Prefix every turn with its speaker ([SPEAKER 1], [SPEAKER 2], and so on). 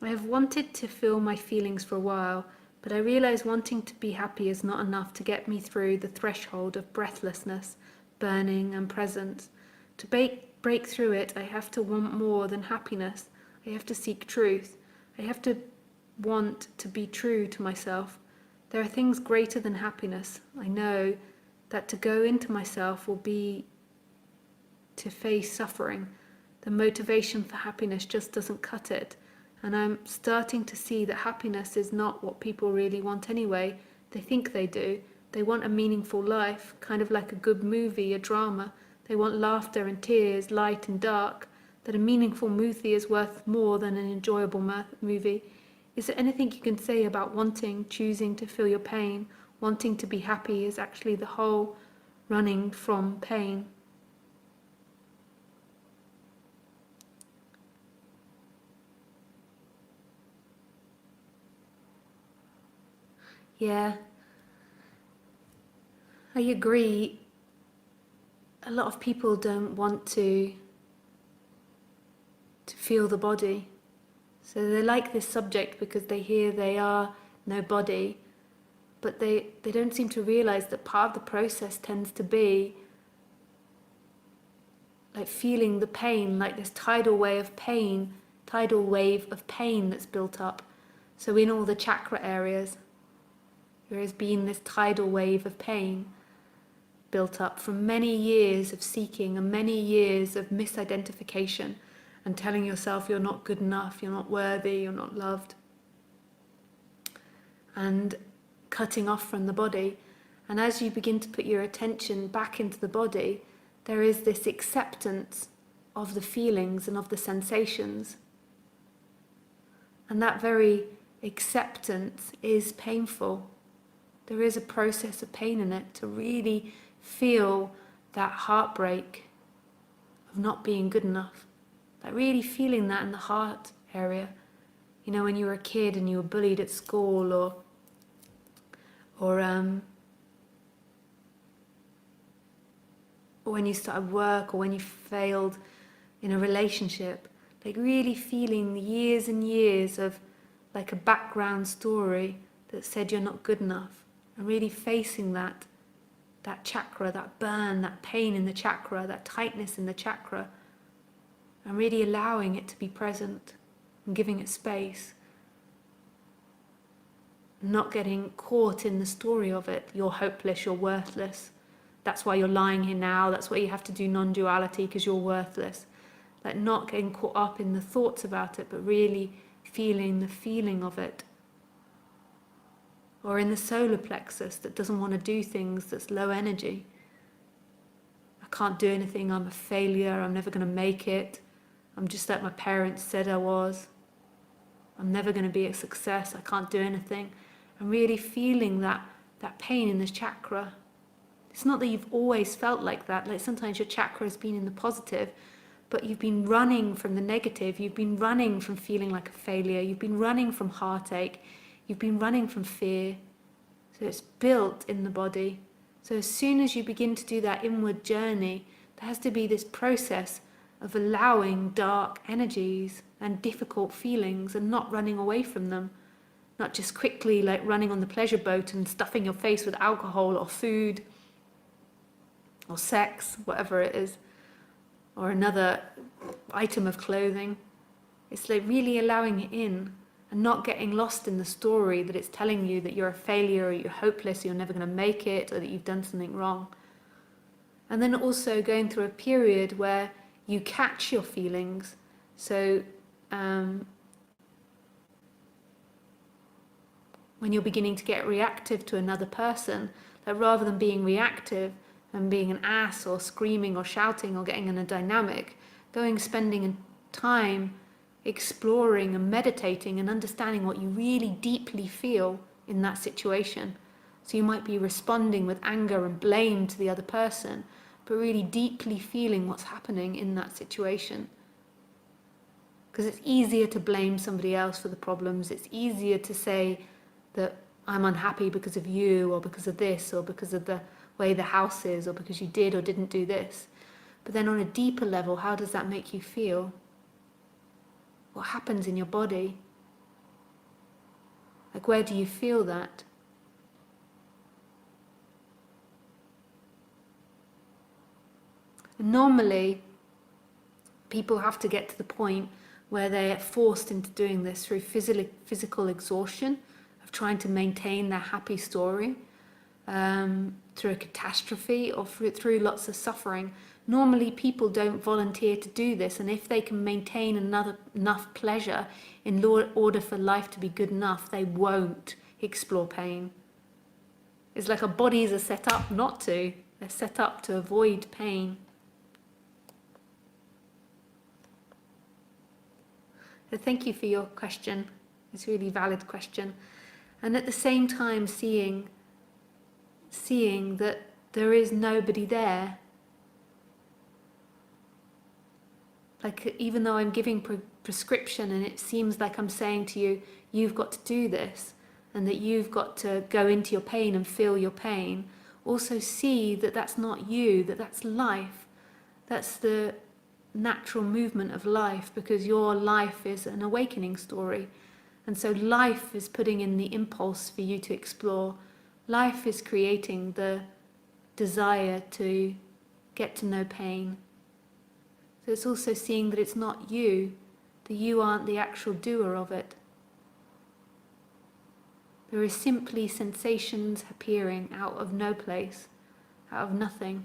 [SPEAKER 1] I have wanted to feel my feelings for a while, but I realize wanting to be happy is not enough to get me through the threshold of breathlessness, burning, and presence. To break through it, I have to want more than happiness. I have to seek truth. I have to want to be true to myself. There are things greater than happiness. I know that to go into myself will be to face suffering. The motivation for happiness just doesn't cut it. And I'm starting to see that happiness is not what people really want anyway. They think they do. They want a meaningful life, kind of like a good movie, a drama. They want laughter and tears, light and dark. That a meaningful movie is worth more than an enjoyable movie. Is there anything you can say about wanting, choosing to feel your pain, wanting to be happy is actually the whole running from pain? Yeah, I agree. A lot of people don't want to feel the body. So they like this subject because they hear they are no body, but they don't seem to realize that part of the process tends to be like feeling the pain, like this tidal wave of pain that's built up. So in all the chakra areas, there has been this tidal wave of pain built up from many years of seeking and many years of misidentification and telling yourself you're not good enough, you're not worthy, you're not loved, and cutting off from the body. And as you begin to put your attention back into the body, there is this acceptance of the feelings and of the sensations. And that very acceptance is painful. There is a process of pain in it to really feel that heartbreak of not being good enough. Like really feeling that in the heart area. You know, when you were a kid and you were bullied at school, or when you started work, or when you failed in a relationship, like really feeling the years and years of like a background story that said you're not good enough, and really facing that chakra, that burn, that pain in the chakra, that tightness in the chakra, and really allowing it to be present and giving it space. Not getting caught in the story of it. You're hopeless, you're worthless. That's why you're lying here now. That's why you have to do non-duality, because you're worthless. Like not getting caught up in the thoughts about it, but really feeling the feeling of it. Or in the solar plexus that doesn't want to do things, that's low energy. I can't do anything, I'm a failure, I'm never going to make it. I'm just like my parents said I was. I'm never going to be a success, I can't do anything. And really feeling that pain in the chakra. It's not that you've always felt like that. Like sometimes your chakra has been in the positive, but you've been running from the negative. You've been running from feeling like a failure. You've been running from heartache. You've been running from fear. So it's built in the body. So as soon as you begin to do that inward journey, there has to be this process of allowing dark energies and difficult feelings and not running away from them. Not just quickly like running on the pleasure boat and stuffing your face with alcohol or food or sex, whatever it is, or another item of clothing. It's like really allowing it in and not getting lost in the story that it's telling you that you're a failure, or you're hopeless, or you're never going to make it, or that you've done something wrong. And then also going through a period where you catch your feelings. So when you're beginning to get reactive to another person, that rather than being reactive and being an ass or screaming or shouting or getting in a dynamic, spending time exploring and meditating and understanding what you really deeply feel in that situation. So you might be responding with anger and blame to the other person, but really deeply feeling what's happening in that situation. Because it's easier to blame somebody else for the problems. It's easier to say that I'm unhappy because of you, or because of this, or because of the way the house is, or because you did or didn't do this. But then on a deeper level, how does that make you feel? What happens in your body? Like, where do you feel that? And normally, people have to get to the point where they're forced into doing this through physical exhaustion of trying to maintain their happy story, through a catastrophe or through lots of suffering. Normally people don't volunteer to do this, and if they can maintain enough pleasure in order for life to be good enough, they won't explore pain. It's like our bodies are set up not to. They're set up to avoid pain. So thank you for your question. It's a really valid question. And at the same time seeing that there is nobody there. Like, even though I'm giving prescription and it seems like I'm saying to you, you've got to do this, and that you've got to go into your pain and feel your pain, also see that that's not you, that that's life. That's the natural movement of life, because your life is an awakening story. And so life is putting in the impulse for you to explore. Life is creating the desire to get to know pain. So it's also seeing that it's not you, that you aren't the actual doer of it. There is simply sensations appearing out of no place, out of nothing.